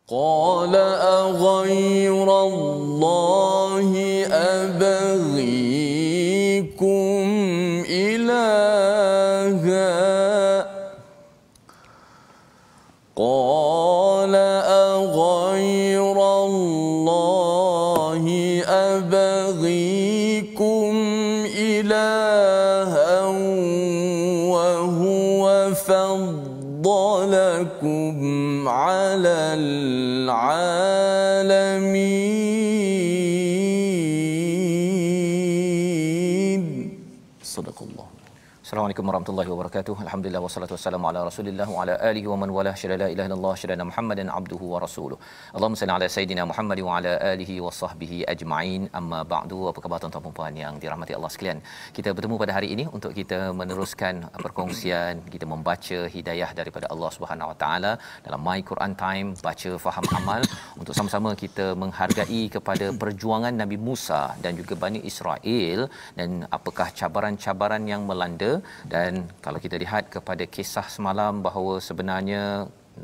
قال أغير الله أبغيكم إلها قال أغير الله أبغيكم إلها وهو فضلكم على العالمين. صدق الله. Assalamualaikum warahmatullahi wabarakatuh. Alhamdulillah wassalatu wassalamu ala Rasulillah wa ala alihi wa man wala syada la ilaha illallah syada Muhammadan abduhu wa rasuluh. Allahumma salli ala sayidina Muhammad wa ala alihi wa sahbihi ajma'in. Amma ba'du. Apa khabar tuan-tuan dan puan yang dirahmati Allah sekalian? Kita bertemu pada hari ini untuk kita meneruskan perkongsian, kita membaca hidayah daripada Allah Subhanahu wa taala dalam My Quran Time, baca faham amal, untuk sama-sama kita menghargai kepada perjuangan Nabi Musa dan juga Bani Israel dan apakah cabaran-cabaran yang melanda. Dan kalau kita lihat kepada kisah semalam bahawa sebenarnya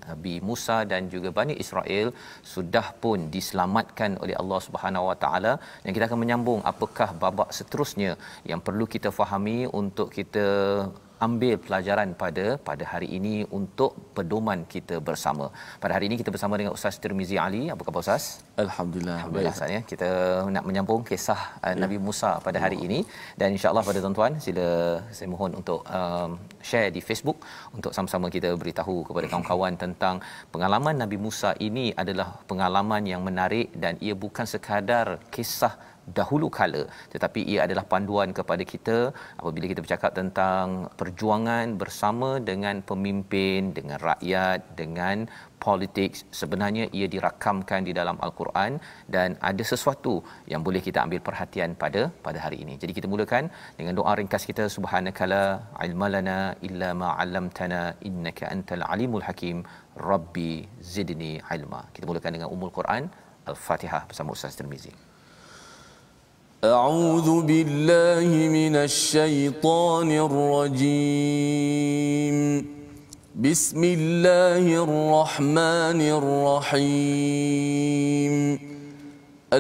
Nabi Musa dan juga Bani Israel sudah pun diselamatkan oleh Allah Subhanahu Wa Taala, dan kita akan menyambung apakah babak seterusnya yang perlu kita fahami untuk kita ambil pelajaran pada hari ini untuk pedoman kita bersama. Pada hari ini kita bersama dengan Ustaz Tirmizi Ali. Apa khabar Ustaz? Alhamdulillah. Alhamdulillah Ustaz ya. Kita nak menyambung kisah Nabi Musa pada hari ini, dan insya-Allah pada tuan-tuan sila saya mohon untuk share di Facebook untuk sama-sama kita beritahu kepada kawan-kawan tentang pengalaman Nabi Musa ini adalah pengalaman yang menarik, dan ia bukan sekadar kisah dahulu kala, tetapi ia adalah panduan kepada kita apabila kita bercakap tentang perjuangan bersama dengan pemimpin, dengan rakyat, dengan politik. Sebenarnya ia dirakamkan di dalam Al-Quran dan ada sesuatu yang boleh kita ambil perhatian pada hari ini. Jadi kita mulakan dengan doa ringkas kita. Subhanakala ilmalana illa ma 'allamtana innaka antal alimul hakim rabbi zidni ilma. Kita mulakan dengan Ummul Quran Al-Fatihah bersama Ustaz Tirmizi. أعوذ بالله من الشيطان الرجيم. بسم الله الرحمن الرحيم.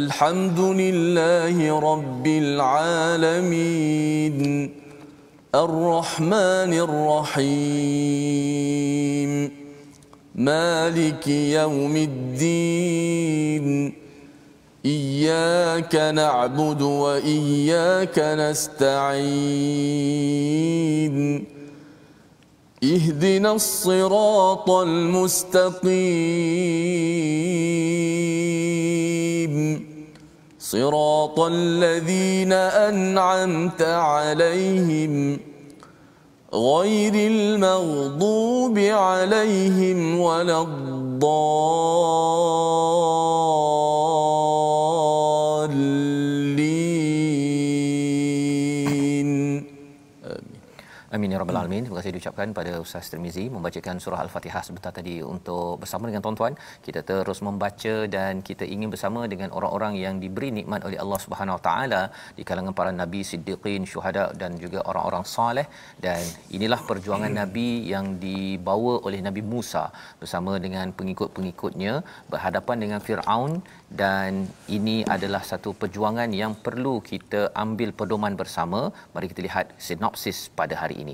الحمد لله رب العالمين. الرحمن الرحيم. مالك يوم الدين. إياك نعبد وإياك نستعين. اهدنا الصراط المستقيم. صراط الذين أنعمت عليهم غير المغضوب عليهم ولا Amin ya rabbal alamin. Terima kasih diucapkan pada Ustaz Tirmizi membacakan surah Al-Fatihah sebentar tadi. Untuk bersama dengan tuan-tuan kita terus membaca dan kita ingin bersama dengan orang-orang yang diberi nikmat oleh Allah Subhanahu Wa Taala di kalangan para nabi, siddiqin, syuhada dan juga orang-orang soleh. Dan inilah perjuangan nabi yang dibawa oleh Nabi Musa bersama dengan pengikut-pengikutnya berhadapan dengan Firaun, dan ini adalah satu perjuangan yang perlu kita ambil pedoman bersama. Mari kita lihat sinopsis pada hari ini.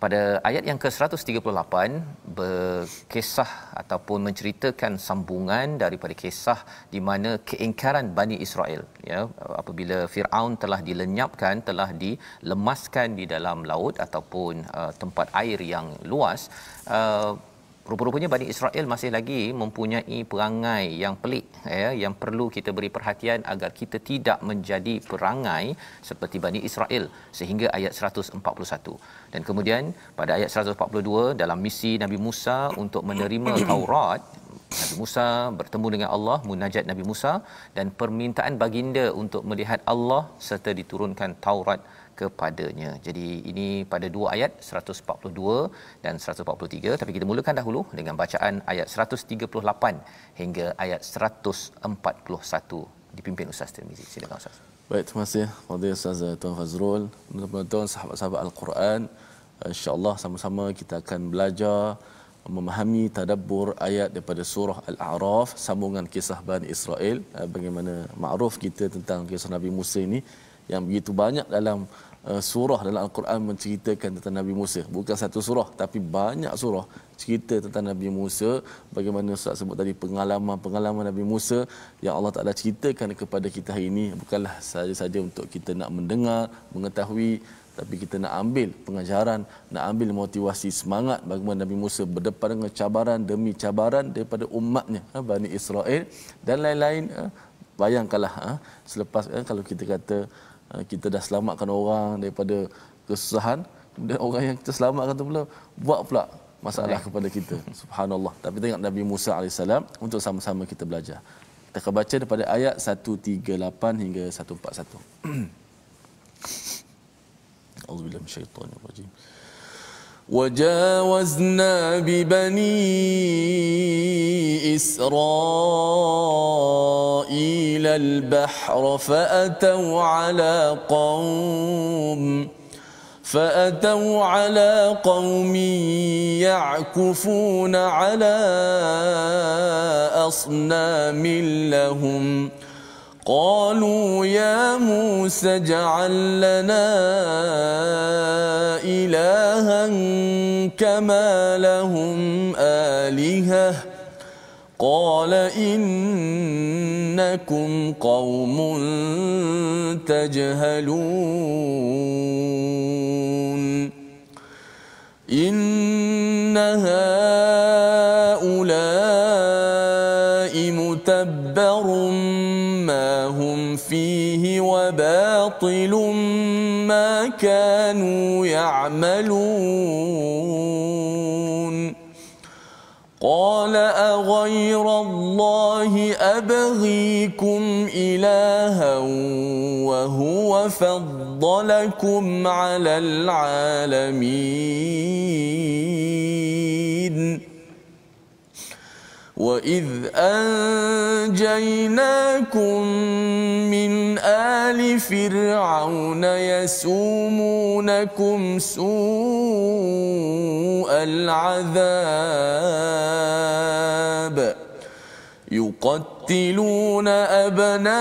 Pada ayat yang ke-138 berkisah ataupun menceritakan sambungan daripada kisah di mana keingkaran Bani Israel, ya, apabila Firaun telah dilenyapkan, telah dilemaskan di dalam laut ataupun tempat air yang luas. Rupa-rupanya Bani Israel masih lagi mempunyai perangai yang pelik, ya, yang perlu kita beri perhatian agar kita tidak menjadi perangai seperti Bani Israel sehingga ayat 141. Dan kemudian pada ayat 142 dalam misi Nabi Musa untuk menerima Taurat, Nabi Musa bertemu dengan Allah, munajat Nabi Musa dan permintaan baginda untuk melihat Allah serta diturunkan Taurat kepadanya. Jadi ini pada dua ayat 142 dan 143, tapi kita mulakan dahulu dengan bacaan ayat 138 hingga ayat 141 dipimpin Ustaz Tirmizi. Silakan Ustaz. Baik, terima kasih Fadil Ustaz Tuan Fazrul. Tuan-tuan sahabat-sahabat Al-Quran, insya-Allah sama-sama kita akan belajar memahami tadabbur ayat daripada surah Al-A'raf, sambungan kisah Bani Israel. Bagaimana makruf kita tentang kisah Nabi Musa ini yang begitu banyak dalam surah dalam Al-Quran menceritakan tentang Nabi Musa. Bukan satu surah tapi banyak surah cerita tentang Nabi Musa. Bagaimana Ustaz sebut tadi, pengalaman Nabi Musa yang Allah Ta'ala ceritakan kepada kita hari ini bukanlah saja-saja untuk kita nak mendengar, mengetahui, tapi kita nak ambil pengajaran, nak ambil motivasi, semangat bagaimana Nabi Musa berdepan dengan cabaran demi cabaran daripada umatnya, Bani Israel dan lain-lain. Bayangkanlah selepas kalau kita kata kita dah selamatkan orang daripada kesusahan, kemudian orang yang kita selamatkan tu pula buat pula masalah kepada kita. Subhanallah. Tapi tengok Nabi Musa AS untuk sama-sama kita belajar. Kita akan baca daripada ayat 138 hingga 141. A'udzubillahi minasyaitonirrajim. وجاوزنا ببني إسرائيل البحر فأتوا على قوم يعكفون على أصنام لهم قالوا يا موسى اجعل لنا إلها كما لهم آلهة قال إنكم قوم تجهلون إن هؤلاء متبر ما هم فيه وباطل ما كانوا يعملون قال أغير الله أبغيكم إلها وهو فضلكم على العالمين وإذ أنجيناكم من آل فرعون يسومونكم سوء العذاب يقتلون أبناءكم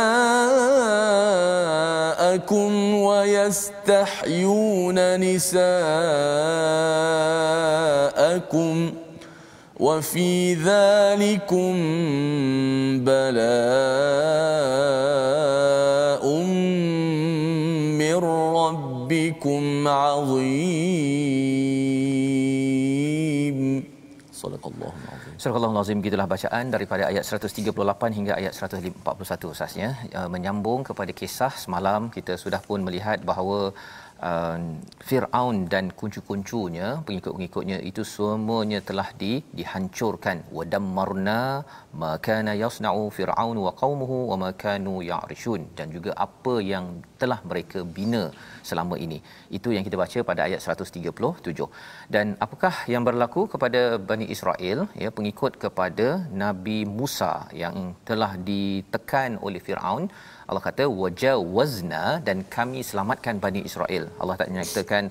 ويستحيون نساءكم وفي ذلكم بلاء من ربكم عظيم. صدق الله العظيم. Surah Al-Azim, gitulah bacaan daripada ayat 138 hingga ayat 141 asasnya, menyambung kepada kisah semalam. Kita sudah pun melihat bahawa Fir'aun dan kuncu-kuncunya, pengikut-pengikutnya itu semuanya telah dihancurkan. Wa dammarna ma kana yasna'u fir'aun wa qaumuhu wa ma kanu ya'rishun, dan juga apa yang telah mereka bina selama ini. Itu yang kita baca pada ayat 137. Dan apakah yang berlaku kepada Bani Israel, ya, pengikut kepada Nabi Musa yang telah ditekan oleh Fir'aun? Allah kata wajawazna, dan kami selamatkan Bani Israel. Allah tak nyatakan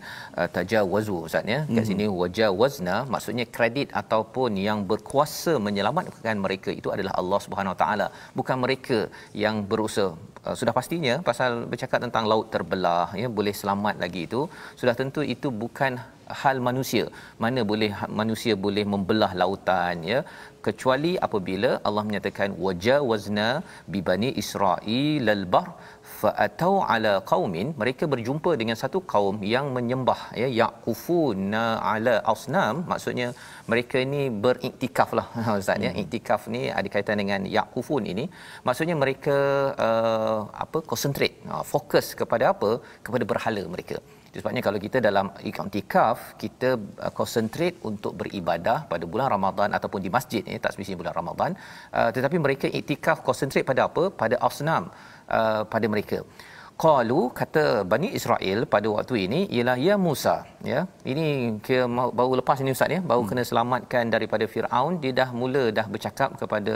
tajawazu Ustaz, ya. Kat sini wajawazna maksudnya kredit ataupun yang berkuasa menyelamatkan mereka itu adalah Allah Subhanahu Wa Taala, bukan mereka yang berusaha. Sudah pastinya pasal bercakap tentang laut terbelah, ya, boleh selamat lagi, itu sudah tentu itu bukan hal manusia. Mana boleh manusia boleh membelah lautan, ya, kecuali apabila Allah menyatakan wajawazna bi bani Israil al-bahr fa'atau ala qaumin, mereka berjumpa dengan satu kaum yang menyembah, ya, yaqufuna ala asnam, maksudnya mereka ini beriktikaf lah Ustaz, ya. Iktikaf ni ada kaitan dengan yaqufun ini, maksudnya mereka konsentrate, fokus kepada apa? Kepada berhala mereka. Sebabnya kalau kita dalam iktikaf, kita konsentrate untuk beribadah pada bulan Ramadan ataupun di masjid, tak semestinya bulan Ramadan, tetapi mereka iktikaf konsentrate pada apa? Pada asnam, pada mereka. Qalu, kata Bani Israel pada waktu ini ialah ya Musa, ya. Ini kira baru lepas ini Ustaz, ya, baru kena selamatkan daripada Firaun, dia dah bercakap kepada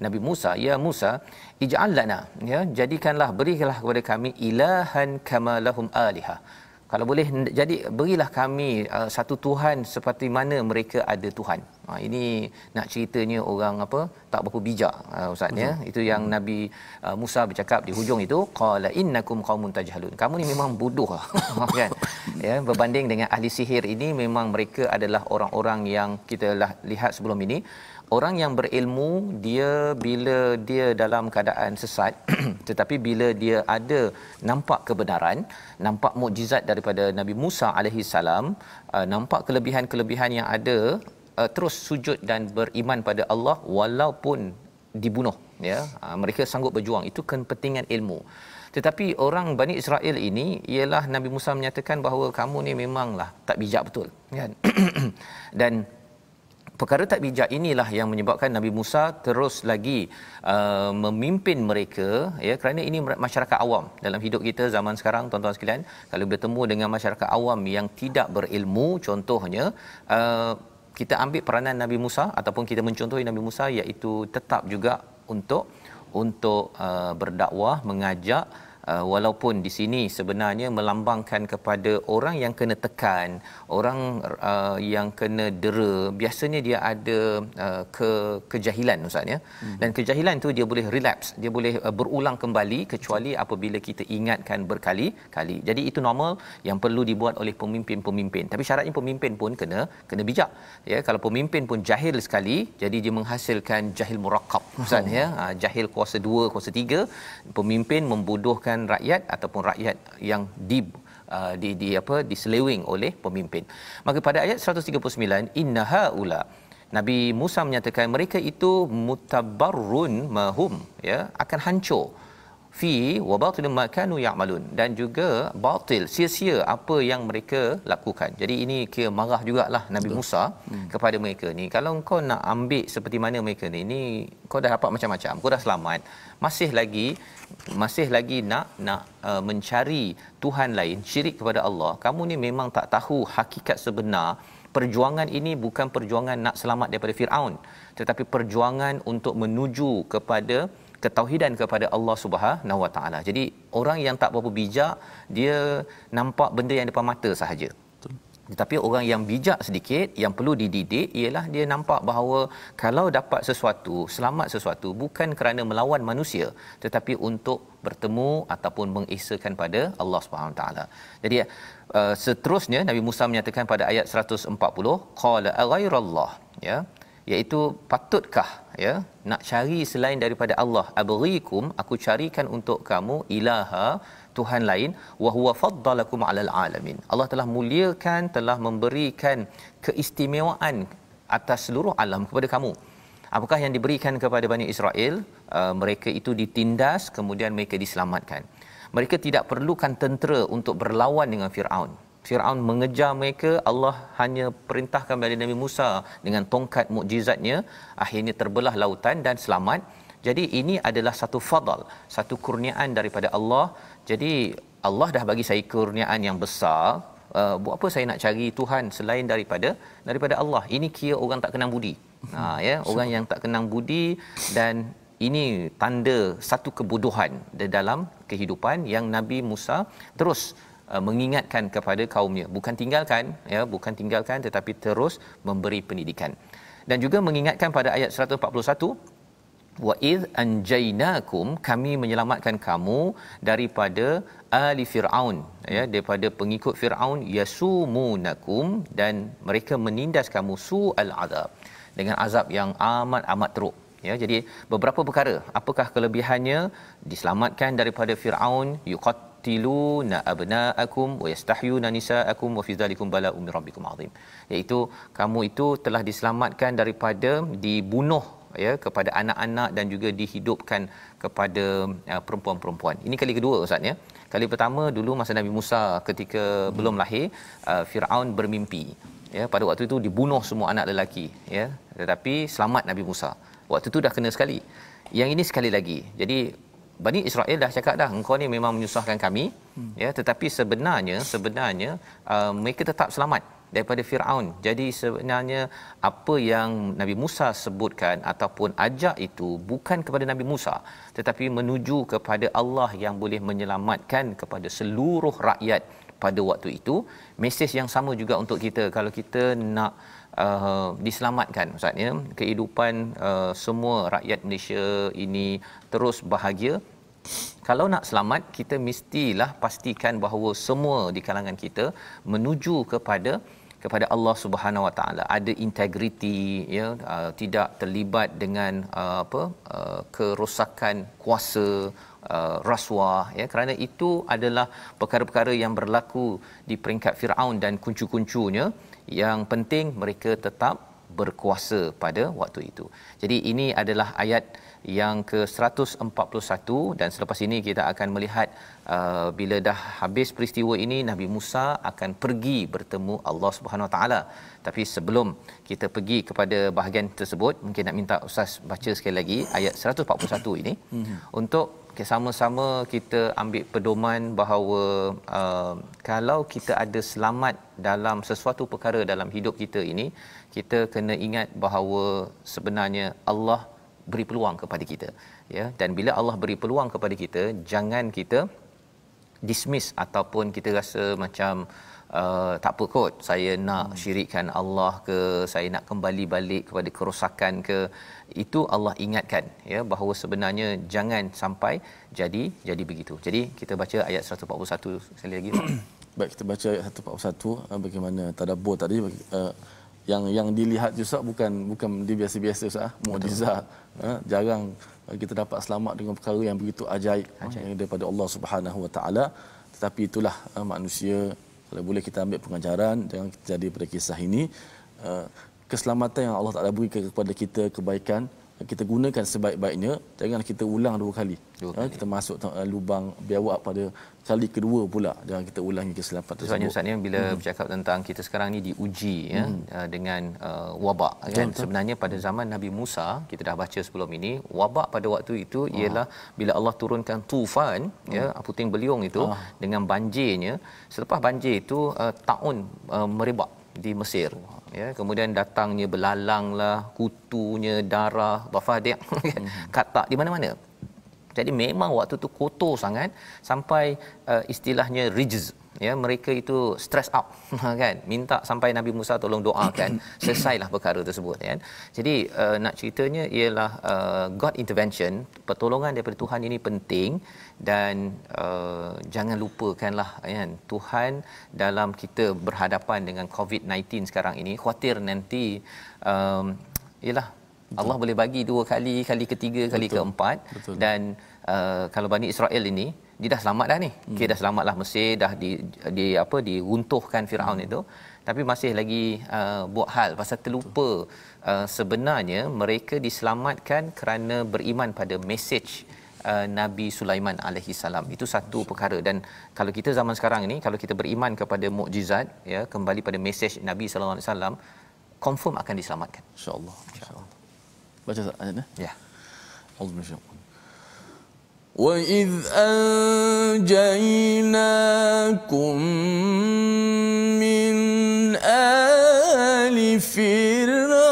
Nabi Musa, ya Musa ij'al lana, ya, jadikanlah, berikanlah kepada kami ilahan kama lahum alihah. Kalau boleh jadi berilah kami satu Tuhan seperti mana mereka ada Tuhan. Ini nak ceritanya orang apa tak berapa bijak ustaz ya. Itu yang Nabi Musa bercakap di hujung itu, qala innakum qaumun tajhalun. Kamu ni memang bodoh kan. Ya, berbanding dengan ahli sihir ini memang mereka adalah orang-orang yang kita lihat sebelum ini. Orang yang berilmu, dia bila dia dalam keadaan sesat tetapi bila dia ada nampak kebenaran, nampak mukjizat daripada Nabi Musa alaihi salam, nampak kelebihan-kelebihan yang ada, terus sujud dan beriman pada Allah walaupun dibunuh, ya. Mereka sanggup berjuang, itu kepentingan ilmu. Tetapi orang Bani Israel ini ialah Nabi Musa menyatakan bahawa kamu ni memanglah tak bijak betul, kan. Dan perkara tak bijak inilah yang menyebabkan Nabi Musa terus lagi memimpin mereka, ya, kerana ini masyarakat awam. Dalam hidup kita zaman sekarang, tuan-tuan sekalian, kalau bertemu dengan masyarakat awam yang tidak berilmu, contohnya kita ambil peranan Nabi Musa ataupun kita mencontohi Nabi Musa, iaitu tetap juga untuk berdakwah, mengajak, walaupun di sini sebenarnya melambangkan kepada orang yang kena tekan, orang yang kena dera. Biasanya dia ada kejahilan ustaz, ya. Dan kejahilan tu dia boleh relapse, dia boleh berulang kembali kecuali apabila kita ingatkan berkali-kali. Jadi itu normal yang perlu dibuat oleh pemimpin-pemimpin. Tapi syaratnya pemimpin pun kena bijak, ya. Kalau pemimpin pun jahil sekali, jadi dia menghasilkan jahil murakkab ustaz, ya. Jahil kuasa 2, kuasa 3, pemimpin membodohkan rakyat ataupun rakyat yang diseleweng oleh pemimpin. Maka pada ayat 139, innaha ula, Nabi Musa menyatakan mereka itu mutabarrun mahum, ya, akan hancur, fi wa batil ma kanu ya'malun, dan juga batil, sia-sia apa yang mereka lakukan. Jadi ini kira marah jugalah Nabi Musa kepada mereka ni. Kalau kau nak ambil seperti mana mereka ni kau dah dapat macam-macam, kau dah selamat, masih lagi nak mencari Tuhan lain, syirik kepada Allah. Kamu ni memang tak tahu hakikat sebenar. Perjuangan ini bukan perjuangan nak selamat daripada Firaun, tetapi perjuangan untuk menuju kepada ketauhidan kepada Allah Subhanahu Wa Taala. Jadi orang yang tak berapa bijak, dia nampak benda yang depan mata sahaja. Tetapi orang yang bijak sedikit, yang perlu dididik, ialah dia nampak bahawa kalau dapat sesuatu, selamat sesuatu, bukan kerana melawan manusia, tetapi untuk bertemu ataupun mengesakan pada Allah Subhanahu Wa Taala. Jadi seterusnya Nabi Musa menyatakan pada ayat 140, qala aghairallah, ya, iaitu patutkah, ya, nak cari selain daripada Allah, abghikum, aku carikan untuk kamu ilaha, Tuhan lain, wa huwa faddalakum 'alal alamin. Allah telah muliakan, telah memberikan keistimewaan atas seluruh alam kepada kamu. Apakah yang diberikan kepada Bani Israel? Mereka itu ditindas, kemudian mereka diselamatkan. Mereka tidak perlukan tentera untuk berlawan dengan Firaun. Firaun mengejar mereka, Allah hanya perintahkan kepada Nabi Musa dengan tongkat mukjizatnya, akhirnya terbelah lautan dan selamat. Jadi ini adalah satu fadal, satu kurniaan daripada Allah. Jadi Allah dah bagi saya kurniaan yang besar, buat apa saya nak cari Tuhan selain daripada Allah? Ini kira orang tak kenang budi. Ya, orang yang tak kenang budi, dan ini tanda satu kebodohan di dalam kehidupan yang Nabi Musa terus mengingatkan kepada kaumnya, bukan tinggalkan, tetapi terus memberi pendidikan. Dan juga mengingatkan pada ayat 141, wa id anjaynakum, kami menyelamatkan kamu daripada ali Firaun, ya, daripada pengikut Firaun, yasumunakum, dan mereka menindas kamu su'al azab, dengan azab yang amat teruk, ya. Jadi beberapa perkara, apakah kelebihannya? Diselamatkan daripada Firaun, yuqatiluna abnaakum wa yastahyuna nisaakum wa fi dzalikum bala'un min rabbikum azim, iaitu kamu itu telah diselamatkan daripada dibunuh, ya, kepada anak-anak, dan juga dihidupkan kepada perempuan-perempuan. Ini kali kedua ustaz, ya. Kali pertama dulu masa Nabi Musa ketika belum lahir, Firaun bermimpi, ya, pada waktu itu dibunuh semua anak lelaki, ya, tetapi selamat Nabi Musa. Waktu itu dah kena sekali. Yang ini sekali lagi. Jadi Bani Israel dah cakap dah, engkau ni memang menyusahkan kami, ya, tetapi sebenarnya mereka tetap selamat daripada Firaun. Jadi sebenarnya apa yang Nabi Musa sebutkan ataupun ajak itu bukan kepada Nabi Musa, tetapi menuju kepada Allah yang boleh menyelamatkan kepada seluruh rakyat pada waktu itu. Mesej yang sama juga untuk kita kalau kita nak diselamatkan Ustaz ya, kehidupan semua rakyat Malaysia ini terus bahagia. Kalau nak selamat, kita mestilah pastikan bahawa semua di kalangan kita menuju kepada Allah Subhanahu Wa Taala, ada integriti ya, tidak terlibat dengan kerosakan kuasa, rasuah ya, kerana itu adalah perkara-perkara yang berlaku di peringkat Firaun dan kuncu-kuncunya. Yang penting mereka tetap berkuasa pada waktu itu. Jadi ini adalah ayat yang ke-141 dan selepas ini kita akan melihat bila dah habis peristiwa ini Nabi Musa akan pergi bertemu Allah Subhanahu Wa Taala. Tapi sebelum kita pergi kepada bahagian tersebut, mungkin nak minta Ustaz baca sekali lagi ayat 141 ini untuk sama-sama kita ambil pedoman bahawa kalau kita ada selamat dalam sesuatu perkara dalam hidup kita ini, kita kena ingat bahawa sebenarnya Allah beri peluang kepada kita ya, dan bila Allah beri peluang kepada kita, jangan kita dismiss ataupun kita rasa macam tak apa kot, saya nak syirikkan Allah ke, saya nak kembali balik kepada kerosakan ke. Itu Allah ingatkan ya, bahawa sebenarnya jangan sampai jadi begitu. Jadi kita baca ayat 141 sekali lagi. Baik, kita baca ayat 141 bagaimana tadabbur tadi. Yang dilihat Ustaz bukan dia biasa-biasa Ustaz, mukjizat. Jarang kita dapat selamat dengan perkara yang begitu ajaib. Yang daripada Allah Subhanahu Wa Taala. Tetapi itulah manusia, kalau boleh kita ambil pengajaran jangan jadi pada kisah ini, keselamatan yang Allah Taala berikan kepada kita, kebaikan kita gunakan sebaik-baiknya, jangan kita ulang dua kali. Kita masuk lubang biawak pada kali kedua pula, jangan kita ulangi kesilapan tersebut. Sebabnya Ustaz ni bila bercakap tentang kita sekarang ni diuji ya dengan wabak kan. Sebenarnya pada zaman Nabi Musa, kita dah baca sebelum ini, wabak pada waktu itu ialah bila Allah turunkan tufan ya, puting beliung itu dengan banjirnya. Selepas banjir itu taun merebak di Mesir ya, kemudian datangnya belalanglah, kutunya, darah, bafadiq katak di mana-mana. Jadi memang waktu tu kotor sangat sampai istilahnya rijz ya, mereka itu stress out kan, minta sampai Nabi Musa tolong doakan selesailah perkara tersebut kan. Jadi nak ceritanya ialah God intervention, pertolongan daripada Tuhan ini penting. Dan jangan lupakanlah kan, Tuhan dalam kita berhadapan dengan COVID-19 sekarang ini, khuatir nanti ialah Allah boleh bagi dua kali, kali ketiga, kali keempat. Dan kalau Bani Israel ini dia dah selamat dah ni. Dia dah selamatlah Mesir, dah diruntuhkan Firaun itu, tapi masih lagi buat hal pasal terlupa sebenarnya mereka diselamatkan kerana beriman pada mesej Nabi Sulaiman alaihi salam. Itu satu perkara. Dan kalau kita zaman sekarang ini, kalau kita beriman kepada mukjizat ya, kembali pada mesej Nabi sallallahu alaihi wasallam, confirm akan diselamatkan insya-Allah. Baca ayatnya ya. Auzubillahi وَإِذْ أَنْجَيْنَاكُمْ مِنْ آلِ فِرْعَوْنَ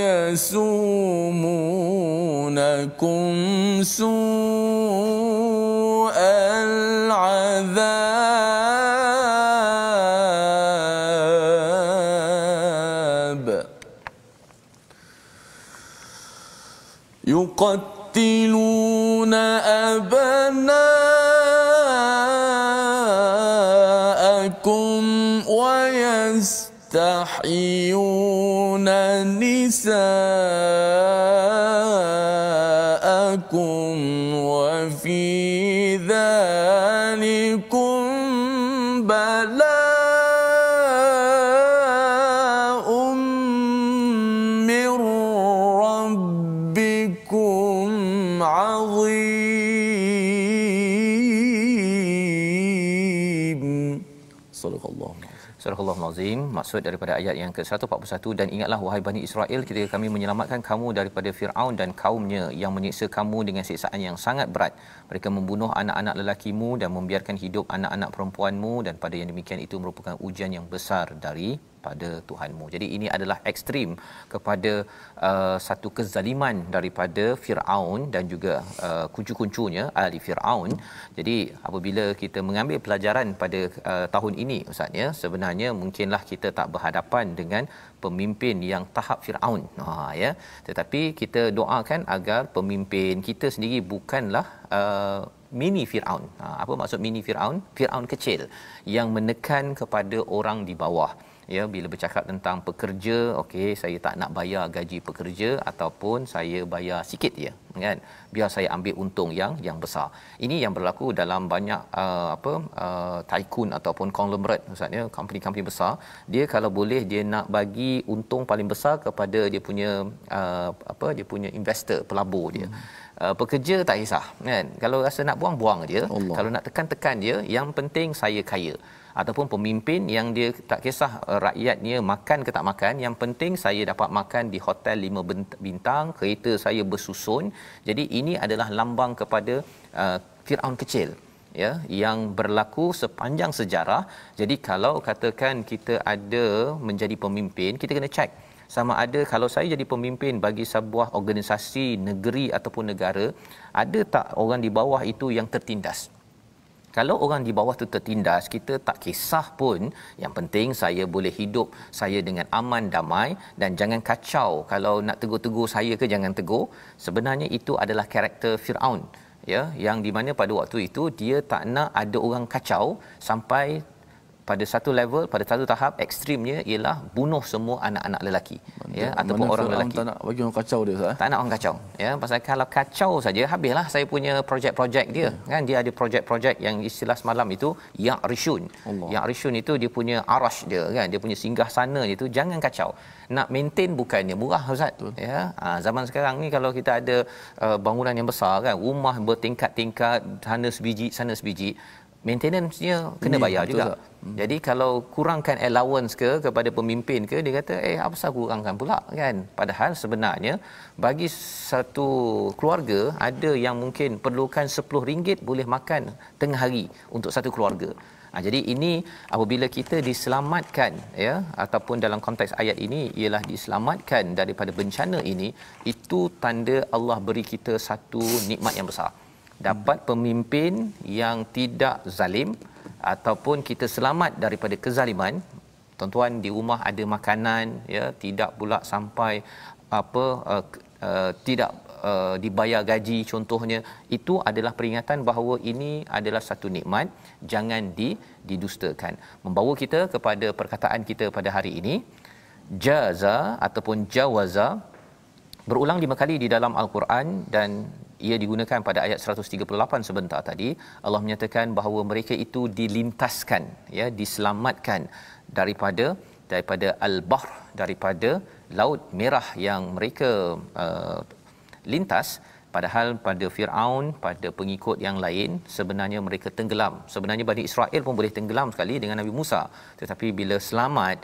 يَسُومُونَكُمْ سُوءَ الْعَذَابِ يقتلون أبناءكم ويستحيون نساءكم وفي ذلكم بلاء من ربكم عظيم. صدق الله. Surah Al-Azim, maksud daripada ayat yang ke-141, dan ingatlah wahai Bani Israel ketika kami menyelamatkan kamu daripada Firaun dan kaumnya yang menyiksa kamu dengan siksaan yang sangat berat. Mereka membunuh anak-anak lelakimu dan membiarkan hidup anak-anak perempuanmu, dan pada yang demikian itu merupakan ujian yang besar dari pada Tuhanmu. Jadi ini adalah ekstrim kepada satu kezaliman daripada Firaun dan juga kuncu-kuncunya ahli Firaun. Jadi apabila kita mengambil pelajaran pada tahun ini ustaz ya, sebenarnya mungkinlah kita tak berhadapan dengan pemimpin yang tahap Firaun. Ya, tetapi kita doakan agar pemimpin kita sendiri bukanlah mini Firaun. Apa maksud mini Firaun? Firaun kecil yang menekan kepada orang di bawah. Ya, bila bercakap tentang pekerja, okey, saya tak nak bayar gaji pekerja ataupun saya bayar sikit je, kan? Biar saya ambil untung yang besar. Ini yang berlaku dalam banyak tycoon ataupun conglomerate ustaz ya, company-company besar. Dia kalau boleh dia nak bagi untung paling besar kepada dia punya dia punya investor, pelabur dia. Pekerja tak kisah, kan? Kalau rasa nak buang dia, kalau nak tekan dia, yang penting saya kaya. Ataupun pemimpin yang dia tak kisah rakyatnya makan ke tak makan, yang penting saya dapat makan di hotel 5 bintang, kereta saya bersusun. Jadi ini adalah lambang kepada Firaun kecil ya, yang berlaku sepanjang sejarah. Jadi kalau katakan kita ada menjadi pemimpin, kita kena check sama ada kalau saya jadi pemimpin bagi sebuah organisasi, negeri ataupun negara, ada tak orang di bawah itu yang tertindas. Kalau orang di bawah tu tertindas, kita tak kisah pun, yang penting saya boleh hidup saya dengan aman, damai, dan jangan kacau. Kalau nak tegur-tegur saya ke jangan tegur. Sebenarnya itu adalah karakter Firaun ya, yang di mana pada waktu itu dia tak nak ada orang kacau sampai pada satu level, pada satu tahap ekstrimnya ialah bunuh semua anak-anak lelaki ya, ataupun orang lelaki. Tak nak bagi orang kacau dia sah. Tak nak orang kacau ya, pasal kalau kacau saja habislah saya punya projek-projek dia kan. Dia ada projek-projek yang istilah semalam itu Ya'rishun. Ya'rishun itu dia punya arash dia kan, dia punya singgah sana itu jangan kacau. Nak maintain bukannya murah ustaz ya. Zaman sekarang ni kalau kita ada bangunan yang besar kan, rumah bertingkat-tingkat, sana sebiji, maintenance-nya kena bayar juga. Jadi kalau kurangkan allowance kepada pemimpin dia kata apa pasal kurangkan pula kan. Padahal sebenarnya bagi satu keluarga ada yang mungkin perlukan RM10 boleh makan tengah hari untuk satu keluarga. Jadi ini apabila kita diselamatkan ya, ataupun dalam konteks ayat ini ialah diselamatkan daripada bencana ini, itu tanda Allah beri kita satu nikmat yang besar. Dapat pemimpin yang tidak zalim ataupun kita selamat daripada kezaliman. Tuan-tuan di rumah ada makanan ya, tidak pula sampai tidak dibayar gaji contohnya. Itu adalah peringatan bahawa ini adalah satu nikmat, jangan didustakan. Membawa kita kepada perkataan kita pada hari ini, jaza ataupun jawaza berulang 5 kali di dalam Al-Quran dan ia digunakan pada ayat 138 sebentar tadi. Allah menyatakan bahawa mereka itu dilintaskan ya, diselamatkan daripada al-bahr, daripada laut merah yang mereka lintas. Padahal pada Firaun, pada pengikut yang lain, sebenarnya mereka tenggelam. Sebenarnya Bani Israel pun boleh tenggelam sekali dengan Nabi Musa, tetapi bila selamat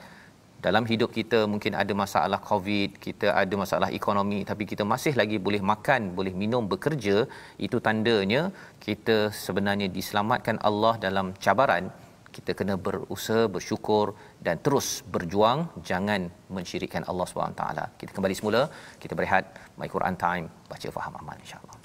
dalam hidup kita, mungkin ada masalah COVID, kita ada masalah ekonomi, tapi kita masih lagi boleh makan, boleh minum, bekerja, itu tandanya kita sebenarnya diselamatkan Allah dalam cabaran. Kita kena berusaha, bersyukur dan terus berjuang, jangan mensyirikkan Allah SWT. Kita kembali semula, kita berehat, My Quran Time, baca faham amal insya-Allah.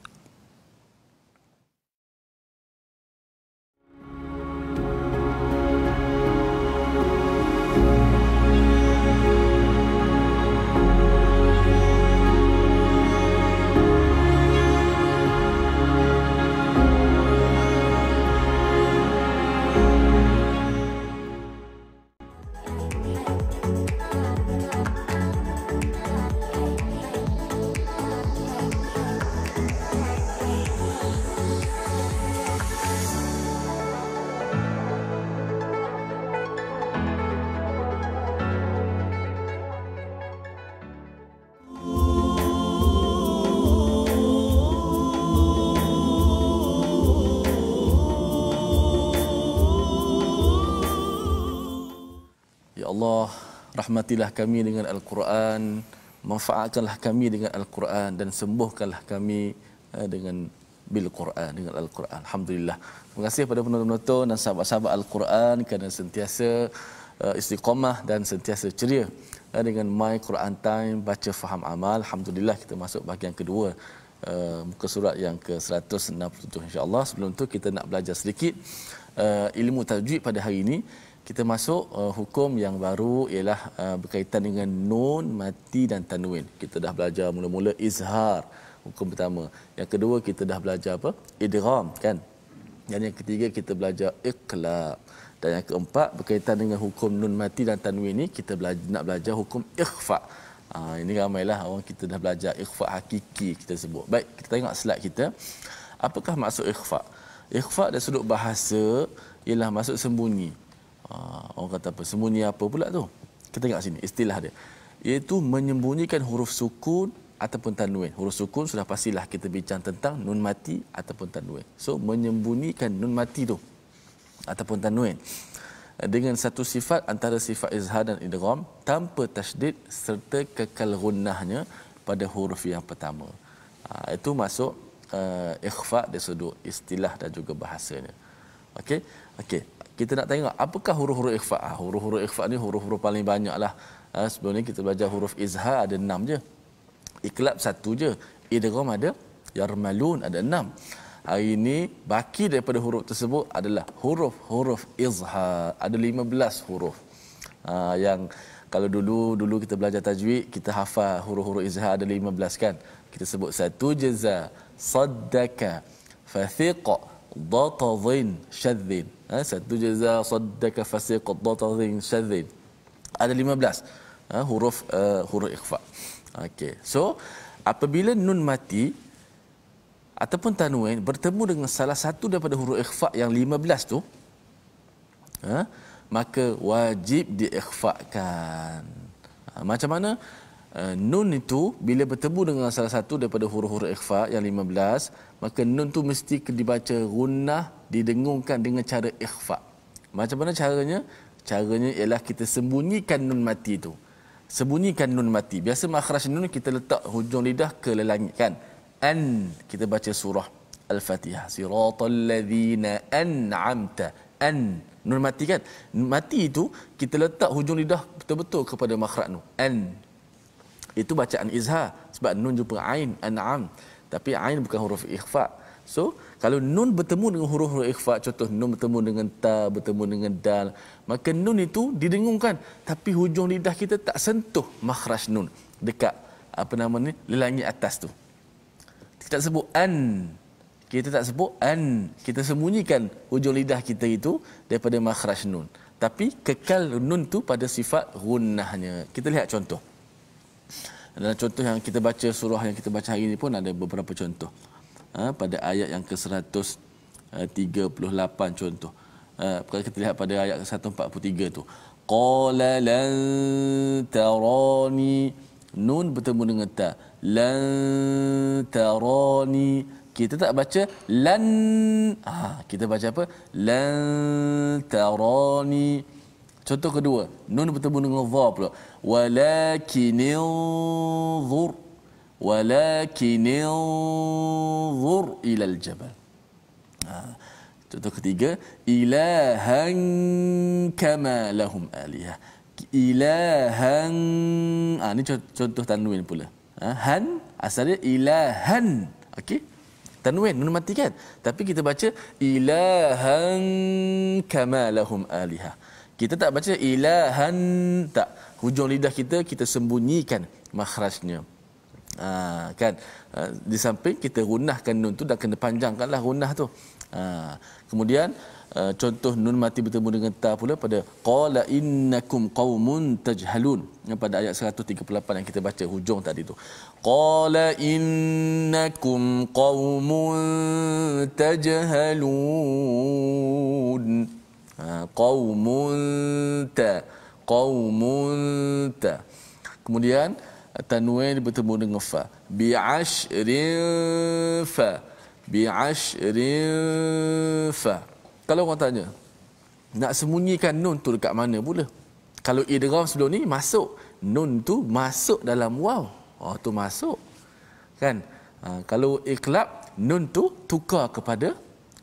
Allah, rahmatilah kami dengan Al-Quran, manfaatkanlah kami dengan Al-Quran dan sembuhkanlah kami dengan bil Quran, dengan Al-Quran. Alhamdulillah. Terima kasih kepada penonton-penonton dan sahabat-sahabat Al-Quran kerana sentiasa istiqamah dan sentiasa ceria dengan My Quran Time baca faham amal. Alhamdulillah kita masuk bahagian kedua, muka surat yang ke-167 insya-Allah. Sebelum tu kita nak belajar sedikit ilmu tajwid pada hari ini. Kita masuk hukum yang baru ialah berkaitan dengan nun, mati dan tanwin. Kita dah belajar mula-mula izhar, hukum pertama. Yang kedua kita dah belajar apa? Idgham kan. Dan yang ketiga kita belajar iqlab. Dan yang keempat berkaitan dengan hukum nun mati dan tanwin ni kita nak belajar hukum ikhfa. Ini ramailah orang kita dah belajar ikhfa hakiki kita sebut. Baik, kita tengok slide kita. Apakah maksud ikhfa? Ikhfa dari sudut bahasa ialah maksud sembunyi. Orang kata apa? Sembunyi apa pula tu? Kita tengok sini istilah dia. Iaitu menyembunyikan huruf sukun ataupun tanwin. Huruf sukun sudah pastilah kita bincang tentang nun mati ataupun tanwin. So menyembunyikan nun mati tu ataupun tanwin dengan satu sifat antara sifat izhar dan idgham tanpa tasydid serta kekal gunnahnya pada huruf yang pertama. Itu masuk ikhfa dari sudut istilah dan juga bahasanya. Okey. Kita nak tengok apakah huruf-huruf ikhfa. Huruf-huruf ikhfa ni huruf-huruf paling banyaklah. Sebelum ni kita belajar huruf izhar ada 6 je. Iqlab 1 je. Idgham ada, yarmalun ada 6. Hari ini baki daripada huruf tersebut adalah huruf-huruf izhar. Ada 15 huruf. Yang kalau dulu kita belajar tajwid, kita hafal huruf-huruf izhar ada 15 kan. Kita sebut satu jaza, saddaka, fathiqa, datadhin, syadzin. Satu jaza, saddaka, fathiqa, datadhin, syadzin. Ada 15 huruf ikhfa. Okey. So apabila nun mati ataupun tanwin bertemu dengan salah satu daripada huruf ikhfa yang 15 tu, maka wajib diikhfakan. Macam mana? Nun itu bila bertemu dengan salah satu daripada huruf-huruf ikhfa yang 15, maka nun tu mesti dibaca gunnah, didengungkan dengan cara ikhfa. Macam mana caranya? Caranya ialah kita sembunyikan nun mati tu. Sembunyikan nun mati. Biasa makhraj nun kita letak hujung lidah ke langit kan. An, kita baca surah Al-Fatihah. Siratal ladzina an'amta. An, nun mati kan. Nun mati itu kita letak hujung lidah betul-betul kepada makhraj nun. An. Itu bacaan izhar sebab nun jumpa ain, an'am. Tapi ain bukan huruf ikhfa. So, kalau nun bertemu dengan huruf-huruf ikhfa, contoh nun bertemu dengan ta, bertemu dengan dal, maka nun itu didengungkan tapi hujung lidah kita tak sentuh makhraj nun dekat lelangit atas tu. Kita tak sebut an. Kita tak sebut an. Kita sembunyikan hujung lidah kita itu daripada makhraj nun. Tapi kekal nun tu pada sifat gunnahnya. Kita lihat contoh. Dalam contoh yang kita baca, surah yang kita baca hari ini pun ada beberapa contoh. Pada ayat yang ke-138 contoh. Kalau kita lihat pada ayat ke-143 tu. Qala lan tarani. Nun bertemu dengan ta. Lan tarani. Kita tak baca lan. Kita baca apa? Lan tarani. Contoh kedua, nun bertemu dengan dha pula. Walakinilzur. Walakinilzur ilal jabal. Contoh ketiga, ilahan kama lahum alihah. Ilahan. Ini contoh tanwin pula. Han asalnya ilahan. Okey. Tanwin nun mati kan? Tapi kita baca ilahan kama lahum alihah. Kita tak baca ilahan, tak. Hujung lidah kita sembunyikan makhrajnya. Kan? Di samping kita gunnahkan nun tu dan kena panjangkanlah gunnah tu. Kemudian contoh nun mati bertemu dengan ta pula pada qala innakum qaumun tajhalun. Pada ayat 138 yang kita baca hujung tadi tu. Qala innakum qaumun tajhalun. Qaumun ta. Kemudian tanwin bertemu dengan fa. Bi'ashrin fa. Kalau orang tanya, nak sembunyikan nun tu dekat mana pula? Kalau idgham sebelum ni masuk, nun tu masuk dalam waw. Tu masuk. Kan? Kalau iqlab, nun tu tukar kepada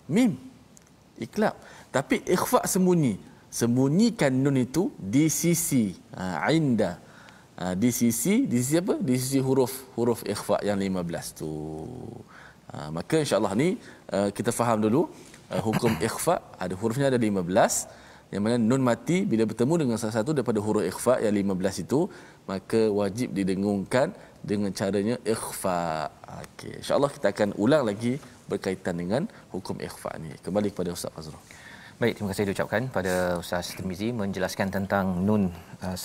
mim. Iqlab. Tapi ikhfa sembunyi. sembunyikan nun itu di sisi inda, di sisi apa, di sisi huruf ikhfa yang 15 tu. Maka insya-Allah ni kita faham dulu hukum ikhfa, ada hurufnya ada 15, yang mana nun mati bila bertemu dengan salah satu daripada huruf ikhfa yang 15 itu, maka wajib didengungkan dengan caranya ikhfa. Okey, insya-Allah kita akan ulang lagi berkaitan dengan hukum ikhfa ni. Kembali kepada Ustaz Fazrul. Baik, terima kasih diucapkan pada Ustaz Tirmizi menjelaskan tentang nun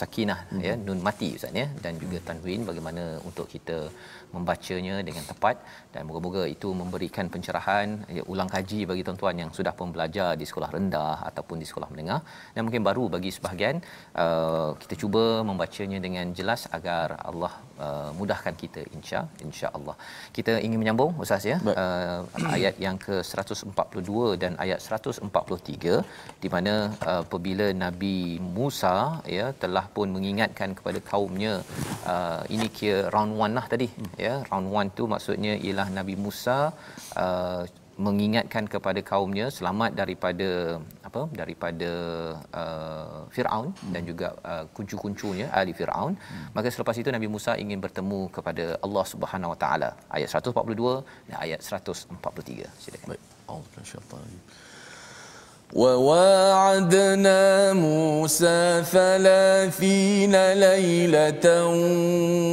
sakinah, ya, nun mati Ustaz, ya, dan juga tanwin, bagaimana untuk kita membacanya dengan tepat, dan moga-moga itu memberikan pencerahan, ya, ulang kaji bagi tuan-tuan yang sudah pun belajar di sekolah rendah ataupun di sekolah menengah, dan mungkin baru bagi sebahagian. Kita cuba membacanya dengan jelas agar Allah mudahkan kita, insya-Allah. Kita ingin menyambung Ustaz, ya, ayat yang ke-142 dan ayat 143, di mana apabila Nabi Musa, ya, telah pun mengingatkan kepada kaumnya, ini kira round 1 lah tadi, ya, round 1 tu maksudnya ialah Nabi Musa mengingatkan kepada kaumnya selamat daripada Firaun dan juga kuncu-kuncunya ahli Firaun. Maka selepas itu Nabi Musa ingin bertemu kepada Allah Subhanahu Wa Taala, ayat 142 dan ayat 143. Silakan. Baik, auzubillahi. وواعدنا موسى 30 ليلة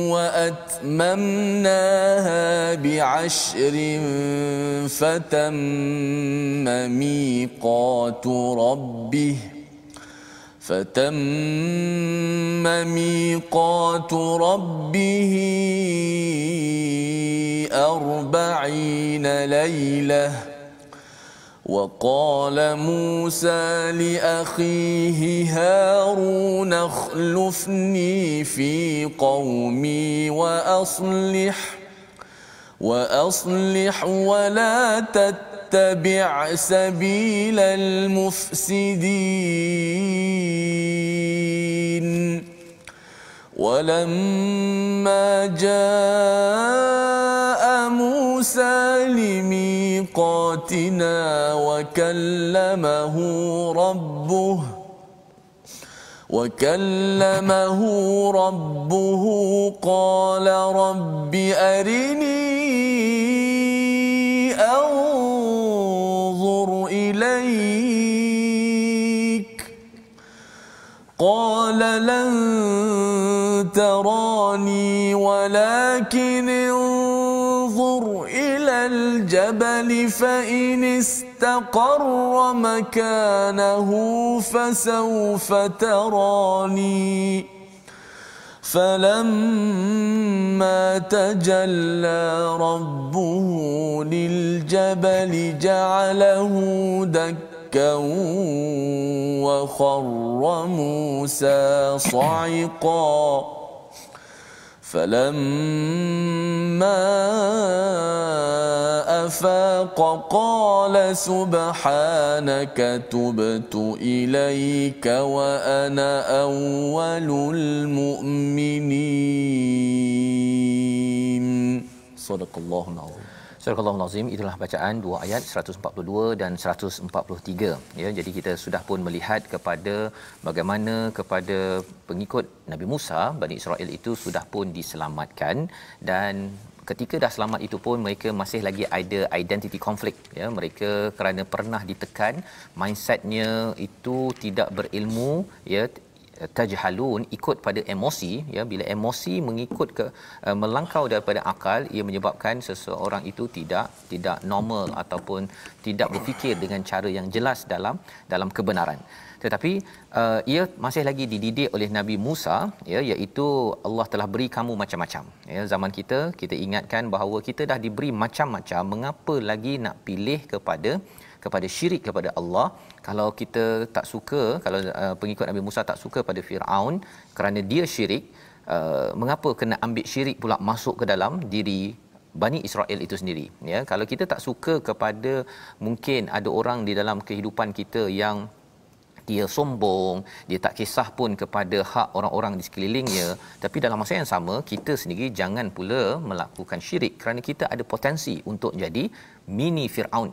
وأتممناها ب10 فتم ميقات ربه 40 ليلة. وقال موسى لأخيه هارون اخلفني في قومي وأصلح ولا تتبع سبيل المفسدين. ولما جاء موسى لميقاتنا وكلمه ربه قال رب أرني أنظر إليك قال لن تراني ولكن انظر إلى الجبل فإن استقر مكانه فسوف تراني. فلما تجلى ربه للجبل جعله دكا وخر موسى صعقا. فلما أفاق قال سبحانك تبت إليك وأنا أول المؤمنين. صدق الله العظيم. Surah Al-Azim, itulah bacaan dua ayat 142 dan 143, ya. Jadi kita sudah pun melihat kepada bagaimana kepada pengikut Nabi Musa, Bani Israel itu sudah pun diselamatkan, dan ketika dah selamat itu pun mereka masih lagi ada identity conflict, ya. Mereka kerana pernah ditekan, mindsetnya itu tidak berilmu, ya, tajhalun, ikut pada emosi, ya. Bila emosi mengikut ke melangkau daripada akal, ia menyebabkan seseorang itu tidak normal ataupun tidak berfikir dengan cara yang jelas dalam kebenaran. Tetapi ia masih lagi dididik oleh Nabi Musa, ya, iaitu Allah telah beri kamu macam-macam, ya. Zaman kita ingatkan bahawa kita dah diberi macam-macam, mengapa lagi nak pilih kepada syirik kepada Allah? Kalau kita tak suka, kalau pengikut Nabi Musa tak suka pada Firaun kerana dia syirik, mengapa kena ambil syirik pula masuk ke dalam diri Bani Israel itu sendiri, ya. Kalau kita tak suka kepada, mungkin ada orang di dalam kehidupan kita yang dia sombong, dia tak kisah pun kepada hak orang-orang di sekelilingnya. Tapi dalam masa yang sama, kita sendiri jangan pula melakukan syirik, kerana kita ada potensi untuk jadi mini Firaun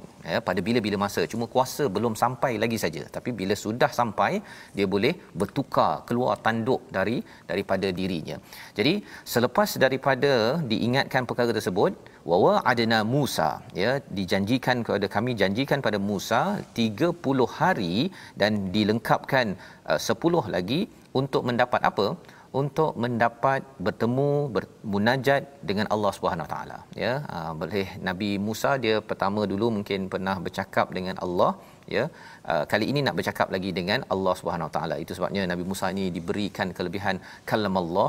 pada bila-bila masa. Cuma kuasa belum sampai lagi saja, tapi bila sudah sampai, dia boleh bertukar, keluar tanduk daripada dirinya. Jadi selepas daripada diingatkan perkara tersebut, wa wa'adna Musa, dijanjikan kepada kami, janjikan pada Musa 30 hari dan dilengkapkan 10 lagi untuk mendapat apa? Untuk mendapat bertemu, bermunajat dengan Allah Subhanahu Wa Taala. Boleh Nabi Musa dia pertama dulu mungkin pernah bercakap dengan Allah, kali ini nak bercakap lagi dengan Allah Subhanahu Wa Taala. Itu sebabnya Nabi Musa ini diberikan kelebihan kalam Allah,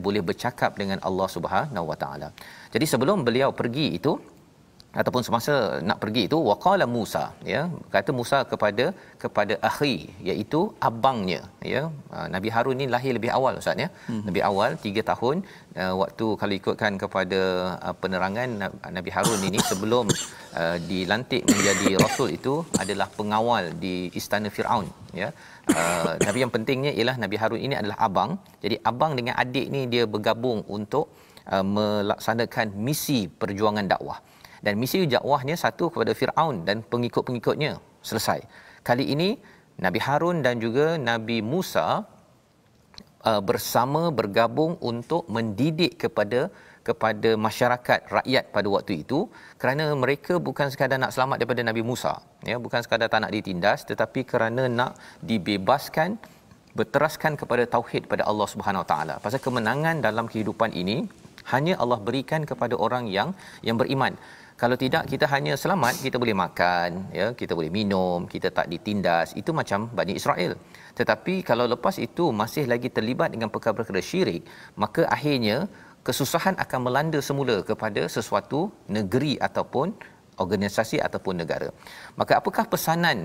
boleh bercakap dengan Allah Subhanahu Wa Taala. Jadi sebelum beliau pergi itu, ataupun semasa nak pergi itu, waqala Musa, kata Musa kepada akhi, iaitu abangnya, Nabi Harun ni lahir lebih awal ustaz, lebih awal 3 tahun. Waktu kalau ikutkan kepada penerangan, Nabi Harun ini sebelum dilantik menjadi rasul itu adalah pengawal di istana Firaun, tapi yang pentingnya ialah Nabi Harun ini adalah abang. Jadi abang dengan adik ni dia bergabung untuk melaksanakan misi perjuangan dakwah. Dan misi dakwahnya satu kepada Firaun dan pengikut-pengikutnya selesai. Kali ini Nabi Harun dan juga Nabi Musa bersama bergabung untuk mendidik kepada masyarakat rakyat pada waktu itu, kerana mereka bukan sekadar nak selamat daripada Nabi Musa, bukan sekadar tak nak ditindas, tetapi kerana nak dibebaskan, berteraskan kepada tauhid pada Allah Subhanahu Wa Taala. Pasal kemenangan dalam kehidupan ini hanya Allah berikan kepada orang yang beriman. Kalau tidak, kita hanya selamat, kita boleh makan, kita boleh minum, kita tak ditindas, itu macam Bani Israel. Tetapi kalau lepas itu masih lagi terlibat dengan perkara-perkara syirik, maka akhirnya kesusahan akan melanda semula kepada sesuatu negeri ataupun organisasi ataupun negara. Maka apakah pesanan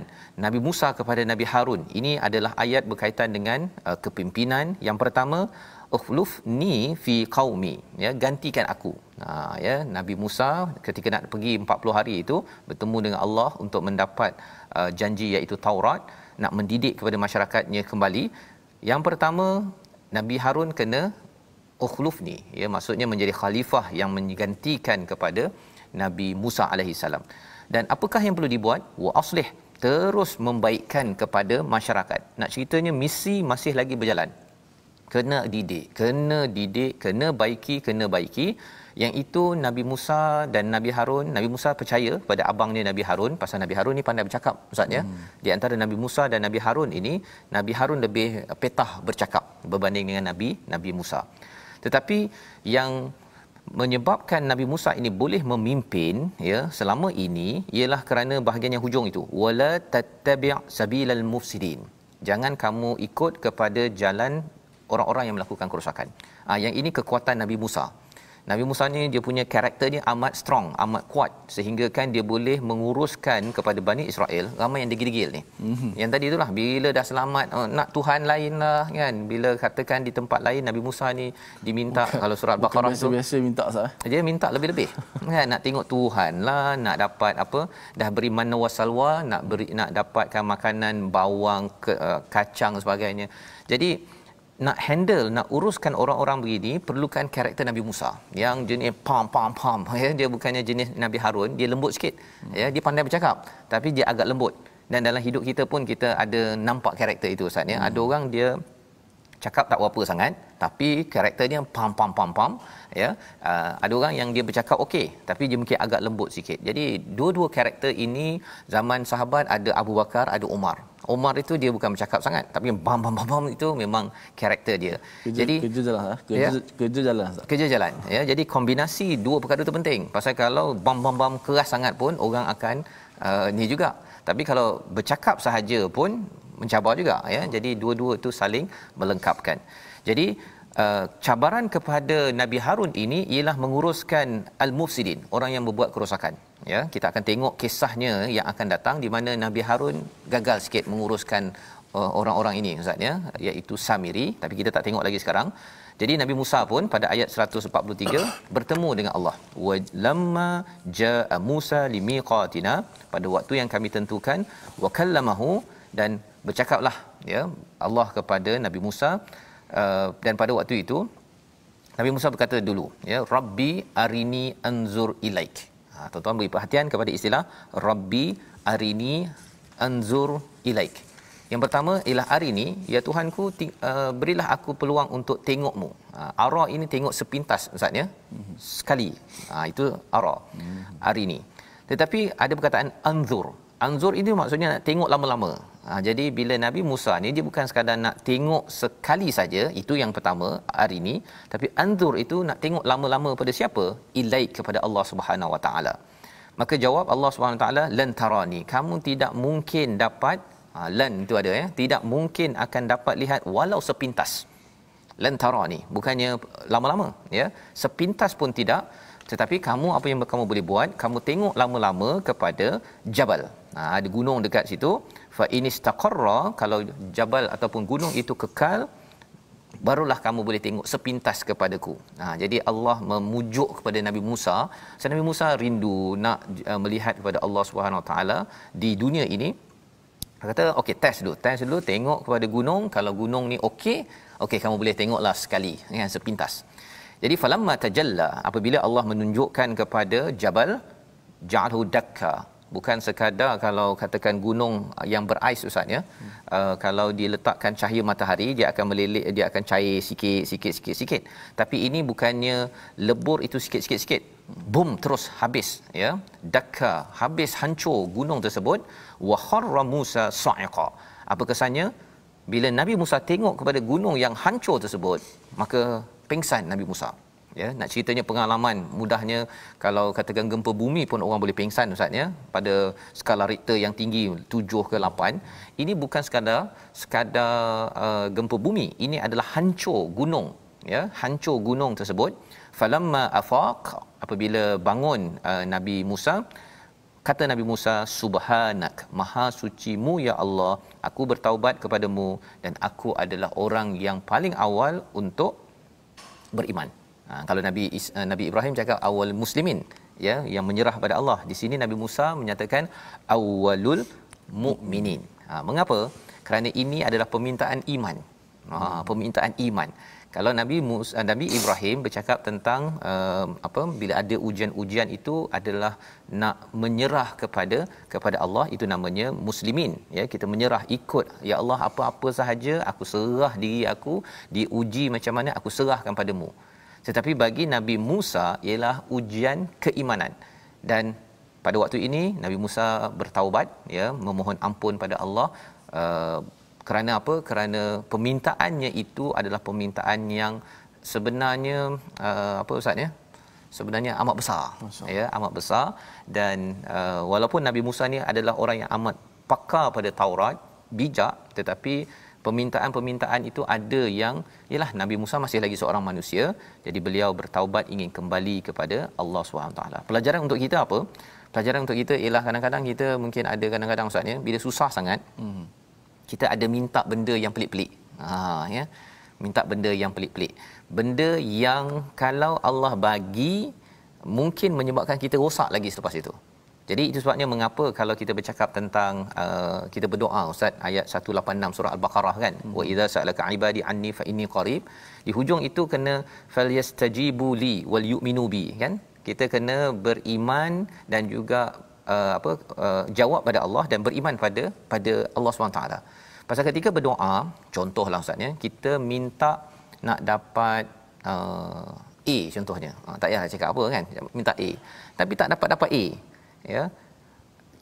Nabi Musa kepada Nabi Harun? Ini adalah ayat berkaitan dengan kepimpinan. Yang pertama, ukhlufni fi qaumi, gantikan aku. Nabi Musa ketika nak pergi 40 hari itu bertemu dengan Allah untuk mendapat janji iaitu Taurat, nak mendidik kepada masyarakatnya kembali. Yang pertama, Nabi Harun kena ukhlufni, maksudnya menjadi khalifah yang menggantikan kepada Nabi Musa alaihi salam. Dan apakah yang perlu dibuat? Wa aslih, terus membaikkan kepada masyarakat. Nak ceritanya misi masih lagi berjalan. Kena didik, kena baiki. Yang itu Nabi Musa dan Nabi Harun. Nabi Musa percaya pada abangnya Nabi Harun, pasal Nabi Harun ni pandai bercakap ustaz, Di antara Nabi Musa dan Nabi Harun ini, Nabi Harun lebih petah bercakap berbanding dengan Nabi Musa. Tetapi yang menyebabkan Nabi Musa ini boleh memimpin selama ini ialah kerana bahagian yang hujung itu, wala tattabi' sabilal mufsidin. Jangan kamu ikut kepada jalan orang-orang yang melakukan kerosakan. Yang ini kekuatan Nabi Musa. Nabi Musa ni dia punya karakternya amat strong, amat kuat, sehingga kan dia boleh menguruskan kepada Bani Israel ramai yang degil-degil ni. Yang tadi itulah, bila dah selamat, nak Tuhan lain lah kan. Bila katakan di tempat lain Nabi Musa ni diminta, kalau surat Baqarah tu biasa minta sah. Dia minta lebih-lebih. Kan, nak tengok Tuhan lah, nak dapat apa, dah beri manna wasalwa, nak dapatkan makanan bawang, kacang sebagainya. Jadi nak handle, nak uruskan orang-orang begini, perlukan karakter Nabi Musa yang jenis pam. Dia bukannya jenis Nabi Harun, dia lembut sikit. Dia pandai bercakap, tapi dia agak lembut. Dan dalam hidup kita pun kita ada nampak karakter itu ustaz, Ada orang dia cakap tak berapa sangat, tapi karakternya pam. Ada orang yang dia bercakap okey, tapi dia mungkin agak lembut sikit. Jadi dua-dua karakter ini zaman sahabat ada Abu Bakar, ada Umar. Umar itu dia bukan bercakap sangat, tapi bam itu memang karakter dia. Kerja jalan. Jadi kombinasi dua perkara itu penting. Pasal kalau bam keras sangat pun orang akan ni juga. Tapi kalau bercakap sahaja pun mencabar juga, Jadi dua-dua itu saling melengkapkan. Jadi cabaran kepada Nabi Harun ini ialah menguruskan al-mufsidin, orang yang berbuat kerosakan. Kita akan tengok kisahnya yang akan datang di mana Nabi Harun gagal sikit menguruskan orang-orang ini ustaz, iaitu Samiri, tapi kita tak tengok lagi sekarang. Jadi Nabi Musa pun pada ayat 143 bertemu dengan Allah. Wa lamma jaa Musa limiqatina, pada waktu yang kami tentukan, wa kallamahu, dan bercakaplah ya Allah kepada Nabi Musa, dan pada waktu itu Nabi Musa berkata dulu ya, Rabbi arini anzur ilaik. Tuan-tuan beri perhatian kepada istilah Rabbi arini anzur ilaik. Yang pertama ialah arini, ya Tuhanku, berilah aku peluang untuk tengokmu. Ara ini tengok sepintas ustaz ya, sekali. Itu ara, arini. Tetapi ada perkataan anzur. Anzur ini maksudnya nak tengok lama-lama. Jadi bila Nabi Musa ni dia bukan sekadar nak tengok sekali saja, itu yang pertama arini, tapi anzur itu nak tengok lama-lama pada siapa? Ilaik, kepada Allah Subhanahu Wa Taala. Maka jawab Allah Subhanahu Wa Taala, lan tarani, kamu tidak mungkin dapat, lan itu ada ya, tidak mungkin akan dapat lihat walau sepintas. Lan tarani bukannya lama-lama ya, sepintas pun tidak. Tetapi kamu, apa yang kamu boleh buat, kamu tengok lama-lama kepada jabal. Ada gunung dekat situ. Fa inistaqarra, kalau jabal ataupun gunung itu kekal, barulah kamu boleh tengok sepintas kepadaku. Jadi Allah memujuk kepada Nabi Musa. Nabi Musa rindu nak melihat kepada Allah Subhanahu Wa Taala di dunia ini. Dia kata okey, test dulu, tengok kepada gunung. Kalau gunung ni okey, kamu boleh tengoklah sekali kan, sepintas. Jadi falamma tajalla, apabila Allah menunjukkan kepada jabal, ja'alhu dakka, bukan sekadar kalau katakan gunung yang berais ustaz ya, kalau diletakkan cahaya matahari dia akan meleleh, dia akan cair sikit. Tapi ini bukannya lebur itu sikit, boom terus habis ya, dakka, habis, hancur gunung tersebut. Wa kharra Musa sa'iqa, apa kesannya bila Nabi Musa tengok kepada gunung yang hancur tersebut, maka pengsan Nabi Musa ya. Nak ceritanya pengalaman, mudahnya kalau katakan gempa bumi pun orang boleh pengsan ustaz ya, pada skala Richter yang tinggi 7 ke 8. Ini bukan sekadar gempa bumi, ini adalah hancur gunung ya, hancur gunung tersebut. Falamma afaq, apabila bangun Nabi Musa, kata Nabi Musa, subhanak, maha sucimu ya Allah, aku bertaubat kepadamu dan aku adalah orang yang paling awal untuk beriman. Kalau Nabi Ibrahim cakap awal muslimin ya, yang menyerah pada Allah, di sini Nabi Musa menyatakan awalul mukminin. Mengapa? Kerana ini adalah permintaan iman. Permintaan iman. Kalau Nabi Ibrahim bercakap tentang bila ada ujian-ujian itu adalah nak menyerah kepada Allah, itu namanya muslimin ya. Kita menyerah, ikut ya Allah, apa-apa sahaja aku serah diri aku, diuji macam mana aku serahkan padamu. Tetapi bagi Nabi Musa ialah ujian keimanan, dan pada waktu ini Nabi Musa bertaubat ya, memohon ampun pada Allah. Kerana apa? Kerana permintaannya itu adalah permintaan yang sebenarnya apa ustaz ya? Sebenarnya amat besar ya, amat besar. Dan walaupun Nabi Musa ni adalah orang yang amat pakar pada Taurat, bijak, tetapi permintaan-permintaan itu ada yang ialah Nabi Musa masih lagi seorang manusia, jadi beliau bertaubat ingin kembali kepada Allah SWT. Pelajaran untuk kita apa? Pelajaran untuk kita ialah kadang-kadang kita mungkin ada kadang-kadang ustaz ya, bila susah sangat, kita ada minta benda yang pelik-pelik. Ya. Minta benda yang pelik-pelik. Benda yang kalau Allah bagi mungkin menyebabkan kita rosak lagi selepas itu. Jadi itu sebabnya mengapa kalau kita bercakap tentang kita berdoa ustaz, ayat 186 surah Al-Baqarah kan, wa idza sa'alaka ibadi anni fa inni qarib, di hujung itu kena falyastajibu li wal yu'minu bi kan. Kita kena beriman dan juga jawab pada Allah dan beriman pada Allah SWT. Pasal ketika berdoa, contohlah ustaz ya, kita minta nak dapat A contohnya. Tak payah cakap apa kan, minta A. Tapi tak dapat A. Ya.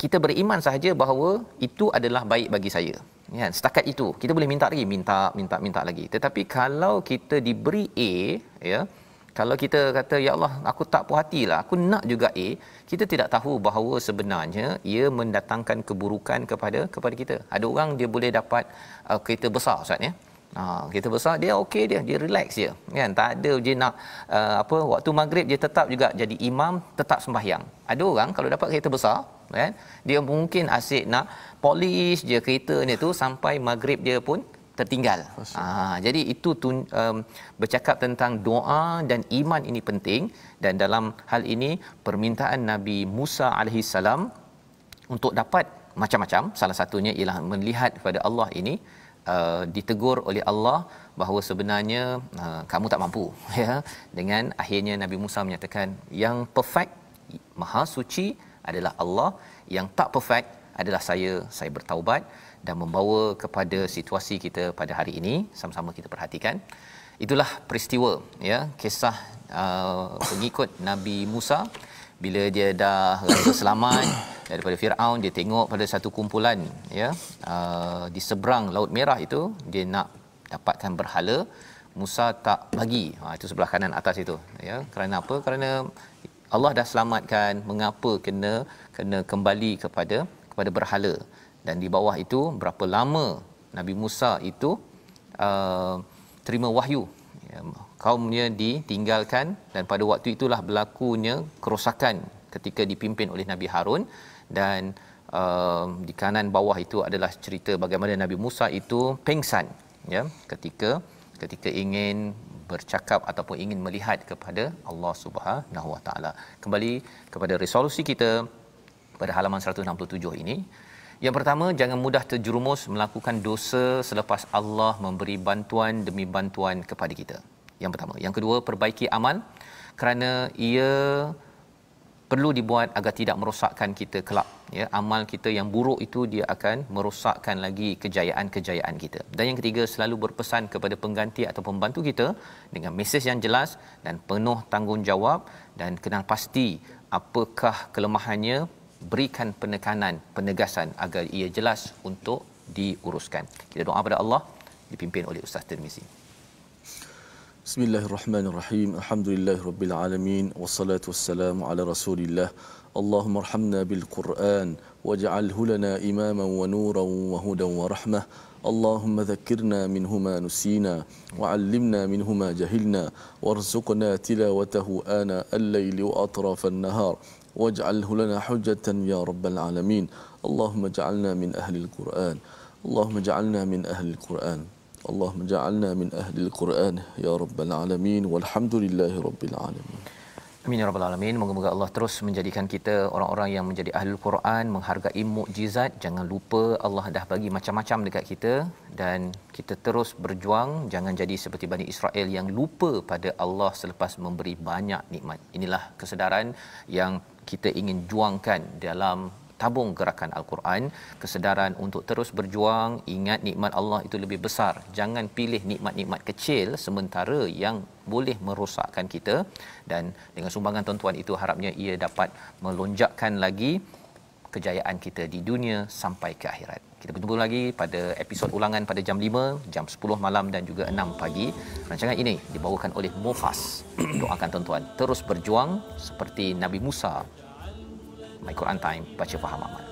Kita beriman sahaja bahawa itu adalah baik bagi saya. Ya, setakat itu. Kita boleh minta lagi, minta lagi. Tetapi kalau kita diberi A, ya, kalau kita kata ya Allah, aku tak puas hatilah, aku nak juga A, kita tidak tahu bahawa sebenarnya ia mendatangkan keburukan kepada kita. Ada orang dia boleh dapat kereta besar ustaz ya. Kereta besar dia okey, dia relax je kan, tak ada dia nak waktu maghrib dia tetap juga jadi imam, tetap sembahyang. Ada orang kalau dapat kereta besar kan, dia mungkin asyik nak polish je kereta ni tu sampai maghrib dia pun tertinggal. Jadi itu bercakap tentang doa dan iman ini penting. Dan dalam hal ini permintaan Nabi Musa alaihissalam untuk dapat macam-macam. Salah satunya ialah melihat kepada Allah ini ditegur oleh Allah bahawa sebenarnya kamu tak mampu ya. Dengan akhirnya Nabi Musa menyatakan yang perfect, maha suci adalah Allah, yang tak perfect adalah saya bertaubat, dan membawa kepada situasi kita pada hari ini. Sama-sama kita perhatikan. Itulah peristiwa ya, kisah pengikut Nabi Musa bila dia dah rasa selamat daripada Firaun. Dia tengok pada satu kumpulan ya, di seberang Laut Merah itu, dia nak dapatkan berhala. Musa tak bagi. Itu sebelah kanan atas itu ya. Kerana apa? Kerana Allah dah selamatkan, mengapa kena kembali kepada berhala. Dan di bawah itu berapa lama Nabi Musa itu terima wahyu ya, kaumnya ditinggalkan, dan pada waktu itulah berlakunya kerosakan ketika dipimpin oleh Nabi Harun. Dan di kanan bawah itu adalah cerita bagaimana Nabi Musa itu pengsan ya ketika ingin bercakap ataupun ingin melihat kepada Allah Subhanahu Wa Taala. Kembali kepada resolusi kita pada halaman 167 ini. Yang pertama, jangan mudah terjerumus melakukan dosa selepas Allah memberi bantuan demi bantuan kepada kita. Yang pertama. Yang kedua, perbaiki amal kerana ia perlu dibuat agar tidak merosakkan kita kelak ya. Amal kita yang buruk itu dia akan merosakkan lagi kejayaan-kejayaan kita. Dan yang ketiga, selalu berpesan kepada pengganti atau pembantu kita dengan mesej yang jelas dan penuh tanggungjawab, dan kenal pasti apakah kelemahannya, berikan penegasan agar ia jelas untuk diuruskan. Kita doa pada Allah, dipimpin oleh Ustaz Tirmizi. Bismillahirrahmanirrahim. Alhamdulillahirabbil alamin, wassalatu wassalamu ala Rasulillah. Allahumma arhamna bil Quran waj'alhu lana imaman wa nuran wa hudan wa rahmah. Allahumma dhakkirna minhu ma nusina wa 'allimna minhu ma jahilna warzuqna tilawatahu ana al-laili wa atrafan nahar waj'alhu lana hujjatan ya rabbal alamin. Allahumma ja'alna min ahli al-Quran. Allahumma ja'alna min ahli al-Quran. Allahumma ja'alna min ahli al-Quran ya rabbal alamin walhamdulillahi rabbil alamin. Amin ya rabbal alamin. Moga-moga Allah terus menjadikan kita orang-orang yang menjadi ahli Al-Quran, menghargai mukjizat. Jangan lupa Allah dah bagi macam-macam dekat kita, dan kita terus berjuang. Jangan jadi seperti Bani Israel yang lupa pada Allah selepas memberi banyak nikmat. Inilah kesedaran yang kita ingin juangkan dalam tabung gerakan Al-Quran. Kesedaran untuk terus berjuang, ingat nikmat Allah itu lebih besar. Jangan pilih nikmat-nikmat kecil sementara yang boleh merosakkan kita. Dan dengan sumbangan tuan-tuan itu, harapnya ia dapat melonjakkan lagi kejayaan kita di dunia sampai ke akhirat. Kita bertemu lagi pada episod ulangan pada jam 5, jam 10 malam dan juga 6 pagi. Rancangan ini dibawakan oleh Mufas. Doakan tuan-tuan terus berjuang seperti Nabi Musa. My Quran Time, baca faham amal.